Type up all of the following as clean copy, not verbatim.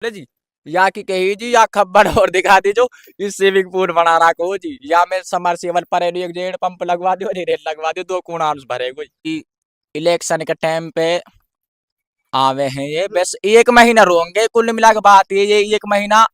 बोले जी या की कही जी या खब्बड़ और दिखा दी जो इस स्विमिंग पूल बना रहा को जी या में समरसेबल पर एक डेढ़ पंप लगवा दो रेल लगवा दो 2 कुणाल भरे कोई इलेक्शन के टाइम पे आवे हैं ये बस 1 महीना रोंगे कुल मिला के बात ये 1 महीना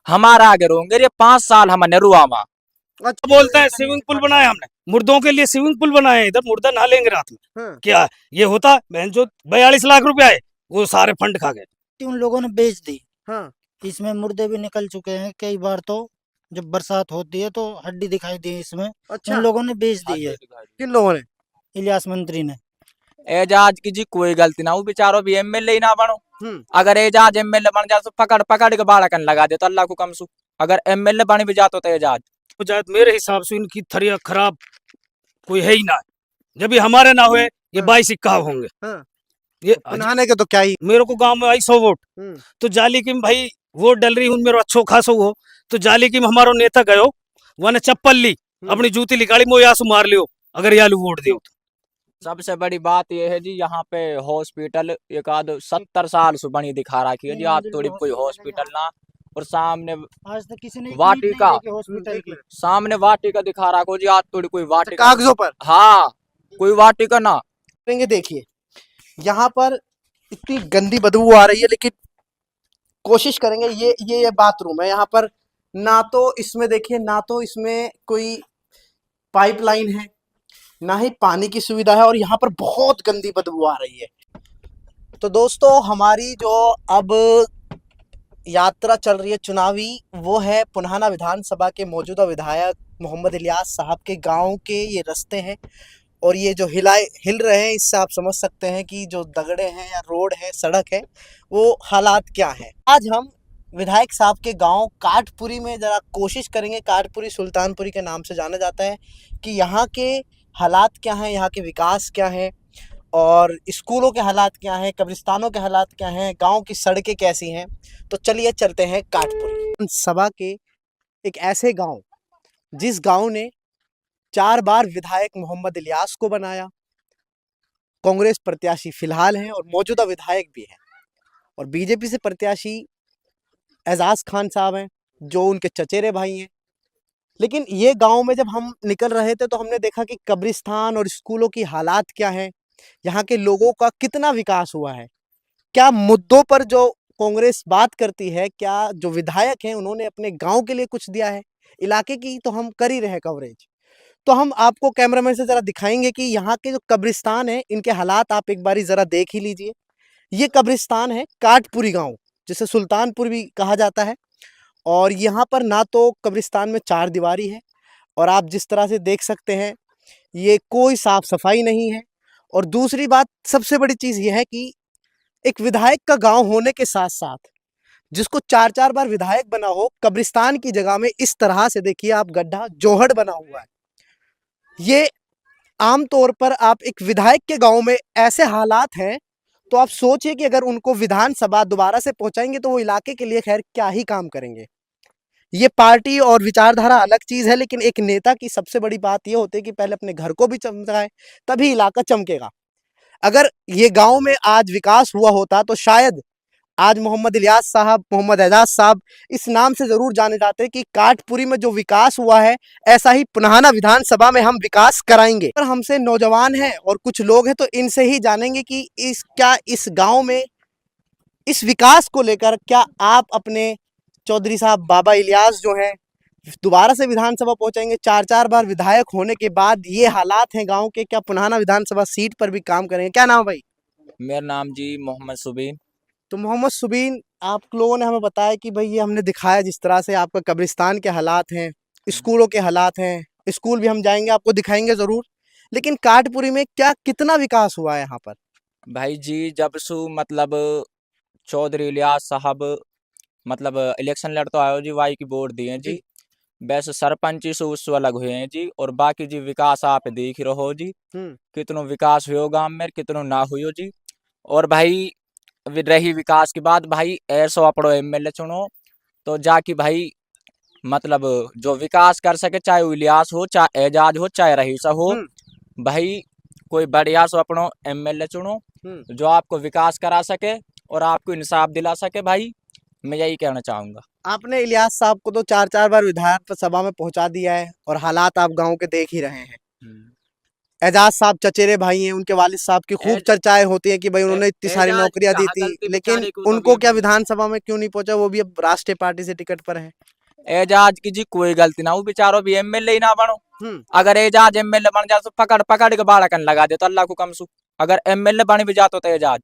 हमारा आगे रोंगे ये 5 साल हमने रुआवा अच्छा बोलता है स्विमिंग पूल बनाया हमने, मुर्दों के लिए स्विमिंग पूल बनाए हैं, इधर मुर्दा नहा लेंगे रात में। हाँ। क्या ये होता? बहन जो 42 लाख रुपया है वो सारे फंड खा गए। उन लोगों ने बेच दी। हाँ। इसमें मुर्दे भी निकल चुके हैं कई बार, तो जब बरसात होती है तो हड्डी दिखाई दी इसमें। अच्छा उन लोगों ने बेच दी है, किन लोगों ने? इलियास मंत्री ने। एजाज की जी कोई गलती ना वो बेचारो भी एमएलए ही ना बनो। अगर एजाज एमएलए बन जाए तो पकड़ पकड़ के बाड़कन लगा दे तो अल्लाह को कम सु अगर एमएलए बन भी जातो तो एजाज तो जायद मेरे हिसाब से इनकी थरिया खराब कोई है ही ना। जब भी हमारे ना हुए ये हाँ। 22 इक्का होंगे। हाँ। ये बनाने के तो क्या ही। मेरे को गांव में आई 100 वोट तो जाली की भाई वोट डल रही हूँ, मेरा अच्छो खासो हो तो जाली की हमारो नेता गयो वन चप्पल ली अपनी जूती निकाली मो यासु मार लियो अगर यालू वोट दियो तो। सबसे बड़ी बात यह है जी यहाँ पे हॉस्पिटल एक आध 70 साल से बनी दिखा रखी है जी आज थोड़ी कोई हॉस्पिटल ना और सामने आज तक किसी ने वाटिका हॉस्पिटल की। सामने वाटिका दिखा रहा को जी आज थोड़ी कोई वाटिका कागजों पर हाँ कोई वाटिका ना करेंगे। देखिए यहाँ पर इतनी गंदी बदबू आ रही है, लेकिन कोशिश करेंगे। ये बाथरूम है यहाँ पर, ना तो इसमें देखिए ना तो इसमें कोई पाइपलाइन है ना ही पानी की सुविधा है, और यहाँ पर बहुत गंदी बदबू आ रही है। तो दोस्तों हमारी जो अब यात्रा चल रही है चुनावी, वो है पुन्हाना विधानसभा के मौजूदा विधायक मोहम्मद इलियास साहब के गांव के ये रास्ते हैं, और ये जो हिल रहे हैं इससे आप समझ सकते हैं कि जो दगड़े हैं या रोड है सड़क है वो हालात क्या है। आज हम विधायक साहब के गांव काठपुरी में ज़रा कोशिश करेंगे। काठपुरी सुल्तानपुरी के नाम से जाना जाता है कि यहाँ के हालात क्या हैं, यहाँ के विकास क्या है, और स्कूलों के हालात क्या हैं, कब्रिस्तानों के हालात क्या हैं, गांव की सड़कें कैसी हैं। तो चलिए चलते हैं काठपुरी सभा के एक ऐसे गांव जिस गांव ने 4 बार विधायक मोहम्मद इलियास को बनाया, कांग्रेस प्रत्याशी फिलहाल हैं और मौजूदा विधायक भी हैं, और बीजेपी से प्रत्याशी एजाज खान साहब हैं जो उनके चचेरे भाई हैं। लेकिन ये गांव में जब हम निकल रहे थे तो हमने देखा कि कब्रिस्तान और स्कूलों की हालात क्या हैं, यहाँ के लोगों का कितना विकास हुआ है, क्या मुद्दों पर जो कांग्रेस बात करती है, क्या जो विधायक हैं उन्होंने अपने गांव के लिए कुछ दिया है। इलाके की तो हम कर ही रहे कवरेज, तो हम आपको कैमरामैन से ज़रा दिखाएंगे कि यहाँ के जो कब्रिस्तान है इनके हालात आप एक बारी ज़रा देख ही लीजिए। ये कब्रिस्तान है काठपुरी गांव, जिसे सुल्तानपुर भी कहा जाता है, और यहाँ पर ना तो कब्रिस्तान में 4 दीवारी है, और आप जिस तरह से देख सकते हैं ये कोई साफ सफाई नहीं है। और दूसरी बात सबसे बड़ी चीज़ ये है कि एक विधायक का गांव होने के साथ साथ जिसको 4-4 बार विधायक बना हो, कब्रिस्तान की जगह में इस तरह से देखिए आप गड्ढा जोहड़ बना हुआ है। ये आमतौर पर आप एक विधायक के गांव में ऐसे हालात हैं तो आप सोचिए कि अगर उनको विधानसभा दोबारा से पहुंचाएंगे तो वो इलाके के लिए खैर क्या ही काम करेंगे। ये पार्टी और विचारधारा अलग चीज़ है, लेकिन एक नेता की सबसे बड़ी बात ये होती है कि पहले अपने घर को भी चमकाए तभी इलाका चमकेगा। अगर ये गांव में आज विकास हुआ होता तो शायद आज मोहम्मद इलियास साहब, मोहम्मद एजाज साहब इस नाम से जरूर जाने जाते कि काठपुरी में जो विकास हुआ है ऐसा ही पुन्हाना विधानसभा में हम विकास कराएंगे। और हमसे नौजवान हैं और कुछ लोग हैं तो इनसे ही जानेंगे कि इस गांव में इस विकास को लेकर क्या आप अपने चौधरी साहब बाबा इलियास जो हैं दोबारा से विधानसभा पहुंचेंगे। 4-4 बार विधायक होने के बाद ये हालात हैं गाँव के, क्या पुन्हाना विधानसभा सीट पर भी काम करेंगे। क्या नाम है भाई? मेरा नाम जी मोहम्मद सुबीन। तो मोहम्मद सुबीन, आप लोगों ने हमें बताया कि भाई ये हमने दिखाया जिस तरह से आपका कब्रिस्तान के हालात हैं, स्कूलों के हालात हैं, स्कूल भी हम जाएंगे आपको दिखाएंगे ज़रूर, लेकिन काठपुरी में क्या कितना विकास हुआ है यहाँ पर? भाई जी जब सु मतलब चौधरी इलियास साहब मतलब इलेक्शन लड़ तो आयो जी वाई की वोट दिए जी, वैसे सरपंची से उससे अलग हुए हैं जी, और बाकी जी विकास आप देख ही रहो जी कितनो विकास हुयो गांव में कितनो ना हुयो जी। और भाई रही विकास की बात, भाई ऐसो अपड़ो एमएलए चुनो तो जाके भाई मतलब जो विकास कर सके, चाहे वो इलियास हो चाहे एजाज हो चाहे रहीसा हो, भाई कोई बढ़िया सो अपनो एमएलए चुनो जो आपको विकास करा सके और आपको इंसाफ दिला सके भाई, मैं यही कहना चाहूंगा। आपने इलियास साहब को तो 4-4 बार विधायक सभा में पहुंचा दिया है और हालात आप गांव के देख ही रहे हैं। एजाज साहब चचेरे भाई हैं, उनके वालिद साहब की खूब एज- चर्चाएं होती हैं कि भाई उन्होंने इतनी सारी एजाज नौकरियां दी जहाँ थी, गलती लेकिन बेचारे को तो उनको अभी क्या भी- विधानसभा में क्यों नहीं पहुंचा? वो भी अब राष्ट्रीय पार्टी से टिकट पर है। एजाज की जी कोई गलती ना, वो बेचारो भी एमएलए ही ना बनो। हम्म अगर एजाज एमएलए बन जाए तो पकड़ पकड़ के बाड़कन लगा दे तो अल्लाह को कमसू। अगर एमएलए बन भी जातो तो एजाज,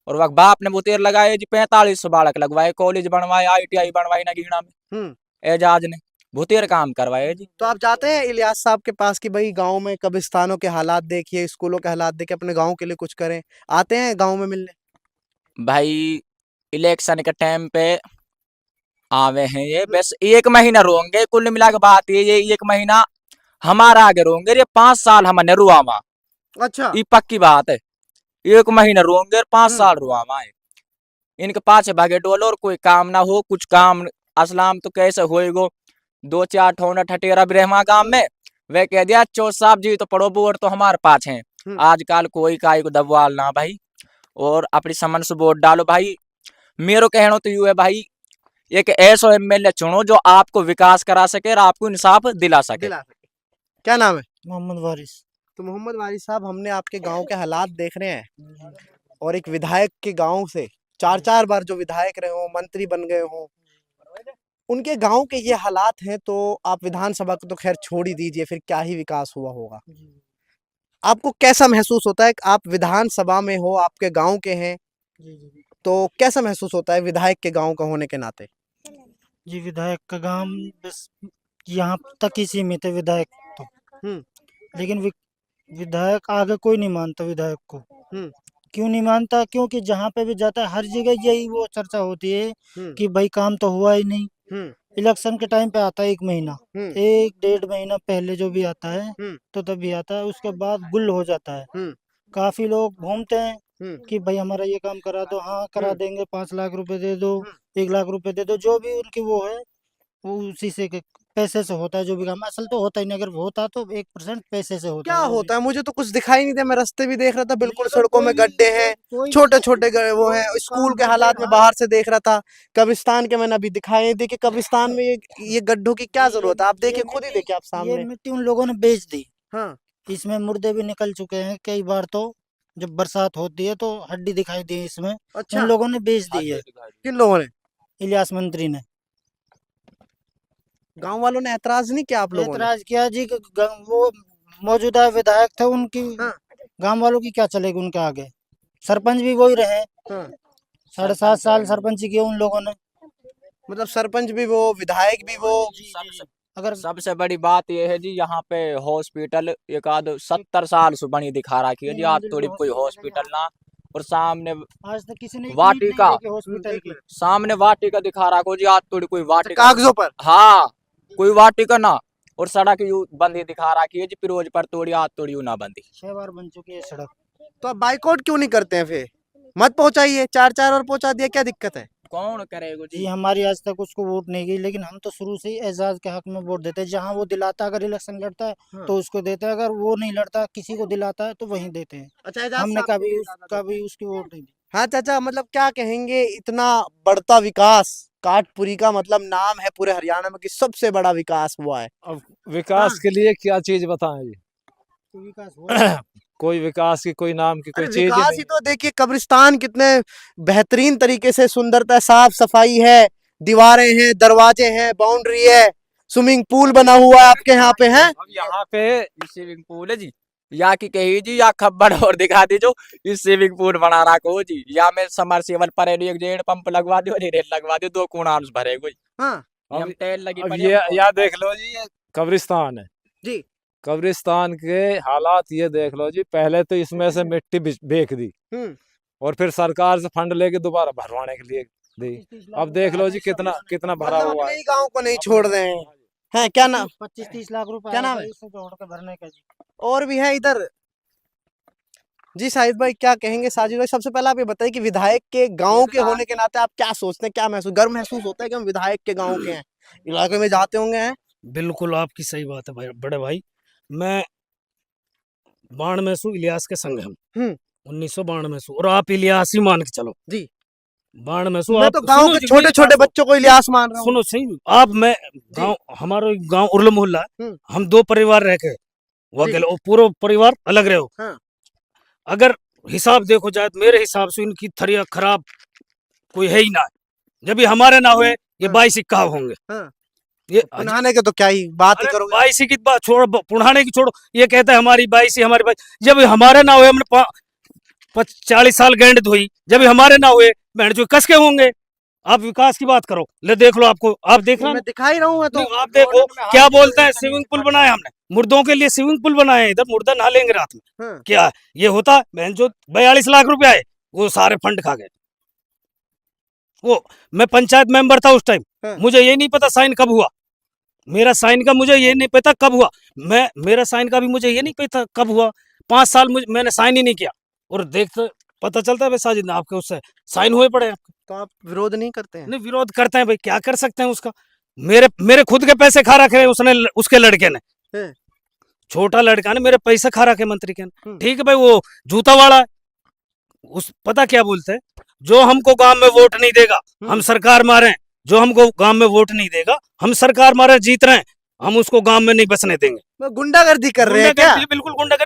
और वक्त बाप ने बुतेर लगाए जी 45 बाड़क लगवाए, कॉलेज बनवाए, आईटीआई बनवाई नगीना में हम्म एजाज ने भूतेर काम करवाए जी। तो आप जाते हैं इलियास साहब के पास कि भाई गांव में कब्रिस्तानों के हालात देखिए, स्कूलों के हालात देखिए, अपने गांव के लिए कुछ करें? आते हैं गांव में मिलने? भाई इलेक्शन के टाइम पे आवे हैं ये, बस 1 महीना रोंगे, कुल मिला के बात ये 1 महीना हमारा आगे रोंगे, ये 5 साल हमने रुआवा, अच्छा। ये पक्की बात है। 1 महीना रोंगे और 5 साल रुआवा है। इनके पाछे भागे डोलो और कोई काम ना हो, कुछ काम असलाम तो कैसे होएगो। 2-4 ठोना ठटेरा भी रहमा गांव में, वे कह दिया चो साहब जी तो पड़ो वोट तो हमारे पास है। आजकल कोई काई को दबवाल ना भाई, और अपनी समझ से वोट डालो भाई। मेरो कहना तो यू है भाई, एक ऐसा एमएलए चुनो जो आपको विकास करा सके और आपको इंसाफ दिला सके। दिला सके। क्या नाम है? मोहम्मद वारिस। तो मोहम्मद वारिस साहब, हमने आपके गांव के हालात देख रहे हैं और एक विधायक के गांव से 4-4 बार जो विधायक रहे हो, मंत्री बन गए हो, उनके गांव के ये हालात हैं, तो आप विधानसभा को तो खैर छोड़ ही दीजिए, फिर क्या ही विकास हुआ होगा। आपको कैसा महसूस होता है? आप विधानसभा में हो, आपके गांव के हैं, तो कैसा महसूस होता है विधायक के गांव का होने के नाते? जी विधायक का काम बस यहाँ तक ही सीमित है विधायक तो। लेकिन विधायक आगे कोई नहीं मानता विधायक को। क्यों नहीं मानता? क्योंकि जहाँ पे भी जाता है हर जगह यही वो चर्चा होती है कि भाई काम तो हुआ ही नहीं। इलेक्शन के टाइम पे आता है 1 महीना, 1-1.5 महीना पहले जो भी आता है तो तभी आता है, उसके बाद गुल हो जाता है। काफी लोग घूमते हैं कि भाई हमारा ये काम करा दो, हाँ करा देंगे, 5 लाख रुपए दे दो, 1 लाख रुपए दे दो, जो भी उनकी वो है वो उसी से पैसे से होता है जो भी काम। असल तो होता ही नहीं, अगर होता तो 1% पैसे से होता क्या है वो भी। होता है? मुझे तो कुछ दिखाई नहीं दिया, मैं रास्ते भी देख रहा था, बिल्कुल बिल्कुल सड़कों में कोई गड्ढे हैं, कोई छोटे छोटे वो हैं, कोई स्कूल काम के नहीं हालात है, में हाँ। बाहर से देख रहा था। कब्रिस्तान के मैंने अभी दिखाए, देखिए कब्रिस्तान में ये गड्ढों की क्या जरूरत है? आप देखिए, खुद ही देखिए आप ये सामने। मिट्टी उन लोगों ने बेच दी, हाँ इसमें मुर्दे भी निकल चुके हैं कई बार। तो जब बरसात होती है तो हड्डी दिखाई दी इसमें, अच्छा। उन लोगों ने बेच दी है, किन लोगों ने? इलियास मंत्री ने। गांव वालों ने ऐतराज नहीं किया आप लोगों ने? ऐतराज किया जी कि वो मौजूदा विधायक थे, उनकी हाँ गांव वालों की क्या चलेगी उनके आगे। सरपंच भी वही रहे, हाँ। 7.5 साल सरपंच किए उन लोगों ने। मतलब सरपंच भी वो, विधायक भी वो। अगर सबसे बड़ी बात यह है जी, यहाँ पे हॉस्पिटल एक आध 70 साल से बनी दिखा रखी है जी, 3 आज मंजिल थोड़ी जो कोई हॉस्पिटल है हॉस्पिटल यहाँ, ना। और सामने आज तक किसी ने वाटिका, हॉस्पिटल की। सामने वाटिका दिखा रखो जी, आज थोड़ी कोई वाटिका, कागजों पर। हाँ कोई वाटिका ना। और सड़क यू बंदी दिखा रखी है जी, फिरोज पर तोड़ी, आज तोड़ी यू ना बंदी। 6 बार बन चुकी है सड़क। तो आप बाइकआउट क्यों नहीं करते हैं फिर? मत पहुंचाइए, 4-4 और पहुंचा दिया, क्या दिक्कत है? कौन करेगा जी जी? हमारी आज तक उसको वोट नहीं गई, लेकिन हम तो शुरू से ही एजाज के हक में वोट देते हैं। जहाँ वो दिलाता है, अगर इलेक्शन लड़ता है तो उसको देते हैं, अगर वो नहीं लड़ता किसी को दिलाता है तो वहीं देते हैं। अच्छा, एजाज हमने साहब को कभी ये ज्यादा देते हैं। कभी उसकी वोट नहीं दी। हाँ चाचा, मतलब क्या कहेंगे, इतना बढ़ता विकास, काटपुरी का मतलब नाम है पूरे हरियाणा में कि सबसे बड़ा विकास हुआ है। अब विकास के लिए क्या चीज बताएं जी? तो विकास हुआ कोई विकास की, कोई नाम की, कोई अरे चीज ही विकास नहीं। ही तो देखिए, कब्रिस्तान कितने बेहतरीन तरीके से, सुंदरता, साफ सफाई है, दीवारें हैं, दरवाजे हैं, बाउंड्री है, स्विमिंग पूल बना हुआ है आपके यहाँ पे है। अब यहाँ पे स्विमिंग पूल है जी, या की कही जी, या खबर और दिखा दी जो इस स्विमिंग पूल बना रखा हो जी, या में समरसेबल पर एक जेड पंप लगवा दो, रेल लगवा दो, 2 कूड़ा भरे कोई। हाँ हम तेल लगी अब पड़ी ये हमको। या देख लो जी, ये कब्रिस्तान है जी। कब्रिस्तान के हालात ये देख लो जी। पहले तो इसमें से मिट्टी बेच दी और फिर सरकार से फंड लेके दोबारा भरवाने के लिए दी। अब देख लो जी कितना कितना भरा मतलब हुआ अपने है। ही गाँव को नहीं छोड़ रहे हैं। हैं क्या नाम? 25-30 लाख रुपए क्या नाम आएगा है? इससे जोड़ के भरने का जी। और भी है इधर। जी साहिद भाई, क्या कहेंगे? साजिद भाई, सबसे पहले आप ये बताइए कि विधायक के गांव के होने के नाते आप क्या सोचते हैं, क्या महसूस, गर्व महसूस होता है कि हम विधायक के गांव के हैं? इलाके में जाते होंगे हैं। बिल्कुल आपकी सही बात है भाई, बड़े भाई। मैं 92 में सू इलियास के संग हम हम्म 1992 में सू, और आप इलियास ही मान के चलो जी। बाढ़ में मैं तो गांव के छोटे छोटे बच्चों को इलियास मान रहा हूँ। सुनो सही आप मैं गांव हमारा गांव उर्ल मोहल्ला है, हम 2 परिवार रह के वो जी। अकेले वो पूरा परिवार अलग रहे हो। हाँ। अगर हिसाब देखो जाए तो मेरे हिसाब से इनकी थरिया खराब कोई है ही ना। जब ये हमारे ना हुए ये हाँ। 22 इक्का होंगे। हाँ। ये पुनहाने के तो क्या ही बात ही अरे करोगे। 22 की बात छोड़ो, पुढ़ाने की छोड़ो, ये कहता है हमारी 22 हमारी 22, जब ये हमारे ना हुए हमने 40 साल गेंड धोई, जब ये हमारे ना हुए बहन जो कस के होंगे। आप विकास की बात करो, ले देख लो, आपको आप देख रहे मैं दिखा ही रहा हूँ। मैं तो नहीं, आप देखो क्या बोलते हैं, स्विमिंग पूल बनाया हमने, मुर्दों के लिए स्विमिंग पूल बनाए हैं, इधर मुर्दा नहा लेंगे रात में। हाँ। क्या ये होता बहन जो 42 लाख रुपए आए वो सारे फंड खा गए। वो मैं पंचायत मेंबर था उस टाइम, हाँ। मुझे ये नहीं पता साइन कब हुआ, मेरा साइन का मुझे ये नहीं पता कब हुआ, मेरा साइन का भी मुझे ये नहीं पता कब हुआ। 5 साल मैंने साइन ही नहीं किया, और देखते पता चलता है भाई साजिद आपके उससे साइन हुए पड़े आपके। तो आप विरोध नहीं करते हैं? नहीं विरोध करते हैं भाई, क्या कर सकते हैं उसका। मेरे खुद के पैसे खा रखे हैं उसने, उसके लड़के ने, हैं। छोटा लड़का ने मेरे पैसे खा रखे मंत्री के ने। ठीक है भाई, वो जूता वाला है, उस पता क्या बोलते हैं, जो हमको गांव में वोट नहीं देगा हम सरकार मारे, जो हमको गांव में वोट नहीं देगा हम सरकार मारे जीत रहे हैं, हम उसको गांव में नहीं बसने देंगे। गुंडागर्दी कर रहे हैं क्या? बिल्कुल गुंडागर्दी।